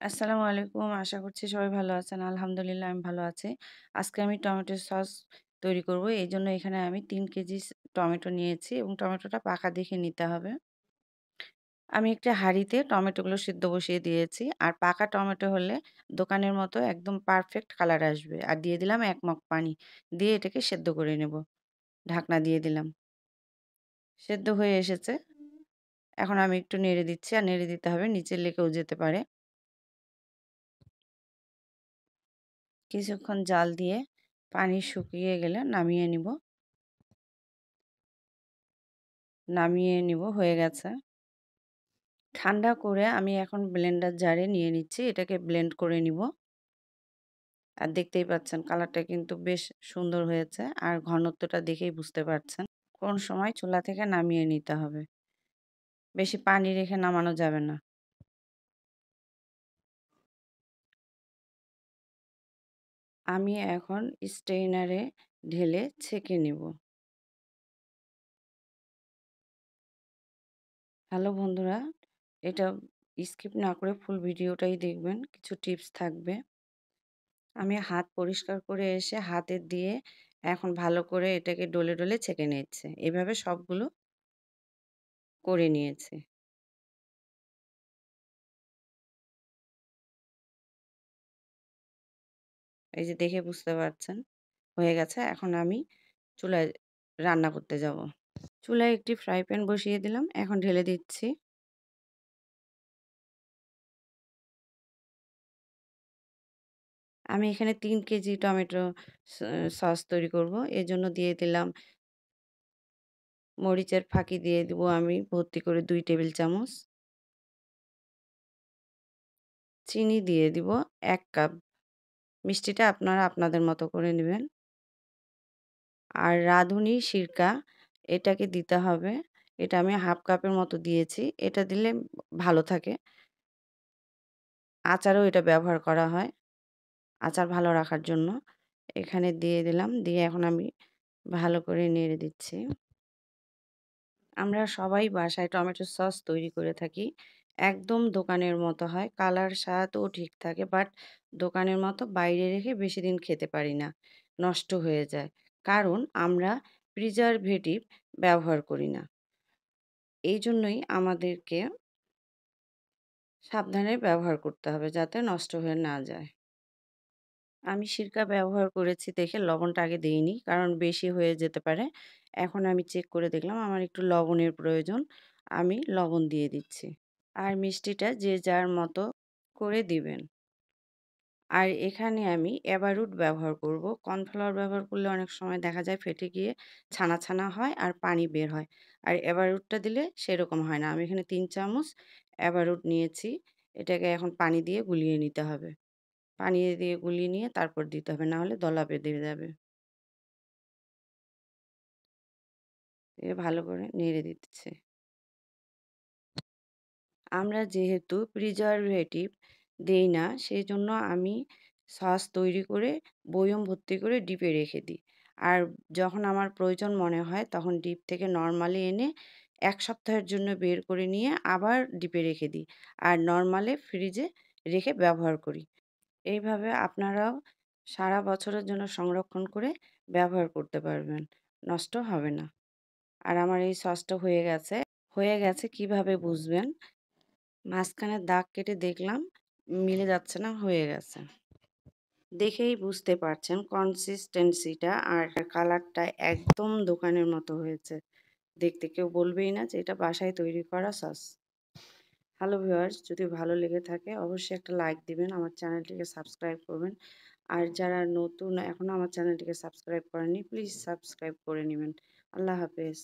আসসালামু আলাইকুম। আশা করছি সবাই ভালো আছেন। আলহামদুলিল্লাহ আমি ভালো আছি। আজকে আমি টমেটো সস তৈরি করব। এজন্য এখানে আমি ৩ কেজি টমেটো নিয়েছি এবং টমেটোটা পাকা দেখে নিতে হবে। আমি একটা হাঁড়িতে টমেটোগুলো সিদ্ধ বসিয়ে দিয়েছি। আর পাকা টমেটো হলে দোকানের মতো একদম পারফেক্ট কালার আসবে। আর দিয়ে দিলাম ১ মগ পানি। দিয়ে এটাকে সেদ্ধ করে নেব। ঢাকনা দিয়ে দিলাম। সেদ্ধ হয়ে এসেছে। এখন আমি একটু নেড়ে দিচ্ছি। আর নেড়ে দিতে হবে, নিচে লেগেও যেতে পারে। কিছুক্ষণ জাল দিয়ে পানি শুকিয়ে গেলে নামিয়ে নিব। হয়ে গেছে। ঠান্ডা করে আমি এখন ব্লেন্ডার জারে নিয়ে নিচ্ছি। এটাকে ব্লেন্ড করে নিব। আর দেখতেই পাচ্ছেন কালারটা কিন্তু বেশ সুন্দর হয়েছে। আর ঘনত্বটা দেখেই বুঝতে পারছেন। কোন সময় চুলা থেকে নামিয়ে নিতে হবে। বেশি পানি রেখে নামানো যাবে না। আমি এখন স্ট্রেইনারে ঢেলে ছেঁকে নিব। হ্যালো বন্ধুরা, এটা স্কিপ না করে ফুল ভিডিওটাই দেখবেন। কিছু টিপস থাকবে। আমি হাত পরিষ্কার করে এসে হাতে দিয়ে এখন ভালো করে এটাকে ডলে, ডলে ছেঁকে নিচ্ছে। এভাবে সবগুলো করে নিয়েছি। এই যে দেখে বুঝতে পারছেন হয়ে গেছে। এখন আমি চুলায় রান্না করতে যাব। চুলায় একটি ফ্রাই প্যান বসিয়ে দিলাম। এখন ঢেলে দিচ্ছি। আমি এখানে ৩ কেজি টমেটো স সস তৈরি করব। এজন্য দিয়ে দিলাম মরিচের ফাঁকি দিয়ে দিব আমি ভর্তি করে ২ টেবিল চামচ। চিনি দিয়ে দিব ১ কাপ। মিষ্টিটা আপনারা আপনাদের মতো করে নিবেন। আর রাঁধুনি সিরকা এটাকে দিতে হবে। এটা আমি ১/২ কাপের মতো দিয়েছি। এটা দিলে ভালো থাকে। আচারেও এটা ব্যবহার করা হয়। আচার ভালো রাখার জন্য। এখানে দিয়ে দিলাম। দিয়ে এখন আমি ভালো করে নেড়ে দিচ্ছি। আমরা সবাই বাসায় টমেটো সস তৈরি করে থাকি। একদম দোকানের মতো হয়। কালার, স্বাদও ঠিক থাকে। বাট দোকানের মতো বাইরে রেখে বেশিদিন খেতে পারি না। নষ্ট হয়ে যায়। কারণ আমরা প্রিজারভেটিভ ব্যবহার করি না। এইজন্যই আমাদেরকে সাবধানে ব্যবহার করতে হবে যাতে নষ্ট হয়ে না যায়। আমি সিরকা ব্যবহার করেছি দেখে লবণটা আগে দেইনি। কারণ বেশি হয়ে যেতে পারে। এখন আমি চেক করে দেখলাম আমার একটু লবণের প্রয়োজন। আমি লবণ দিয়ে দিচ্ছি। আর মিষ্টিটা যে যার মতো করে দিবেন। আর এখানে আমি অ্যাবারুট ব্যবহার করব। কর্নফ্লাওয়ার ব্যবহার করলে অনেক সময় দেখা যায় ফেটে গিয়ে ছানা, ছানা হয় আর পানি বের হয়। আর অ্যাবারুটটা দিলে সেরকম হয় না। আমি এখানে ৩ চামচ অ্যাবারুট নিয়েছি। এটাকে এখন পানি দিয়ে গুলিয়ে নিতে হবে। পানি দিয়ে গুলিয়ে নিয়ে তারপর দিতে হবে। না হলে দলা বেঁধে যাবে। ভালো করে নেড়ে দিচ্ছি। আমরা যেহেতু প্রিজারভেটিভ দেই না, সেজন্য আমি সস তৈরি করে বয়ম ভর্তি করে ডিপে রেখে দিই। আর যখন আমার প্রয়োজন মনে হয় তখন ডিপ থেকে নরমালি এনে ১ সপ্তাহের জন্য বের করে নিয়ে আবার ডিপে রেখে দিই। আর নরমালে ফ্রিজে রেখে ব্যবহার করি। এইভাবে আপনারাও সারা বছরের জন্য সংরক্ষণ করে ব্যবহার করতে পারবেন। নষ্ট হবে না। আর আমার এই সসটা হয়ে গেছে। হয়ে গেছে কিভাবে বুঝবেন? মাঝখানে দাগ কেটে দেখলাম মিলে যাচ্ছে না, হয়ে গেছে। দেখেই বুঝতে পারছেন কনসিস্টেন্সিটা আর কালারটা একদম দোকানের মতো হয়েছে। দেখতে কেউ বলবেই না যে এটা বাসায় তৈরি করা সস। হ্যালো ভিউয়ার্স, যদি ভালো লেগে থাকে অবশ্যই একটা লাইক দিবেন, আমার চ্যানেলটিকে সাবস্ক্রাইব করবেন। আর যারা নতুন এখনও আমার চ্যানেলটিকে সাবস্ক্রাইব করেননি প্লিজ সাবস্ক্রাইব করে নিবেন। আল্লাহ হাফেজ।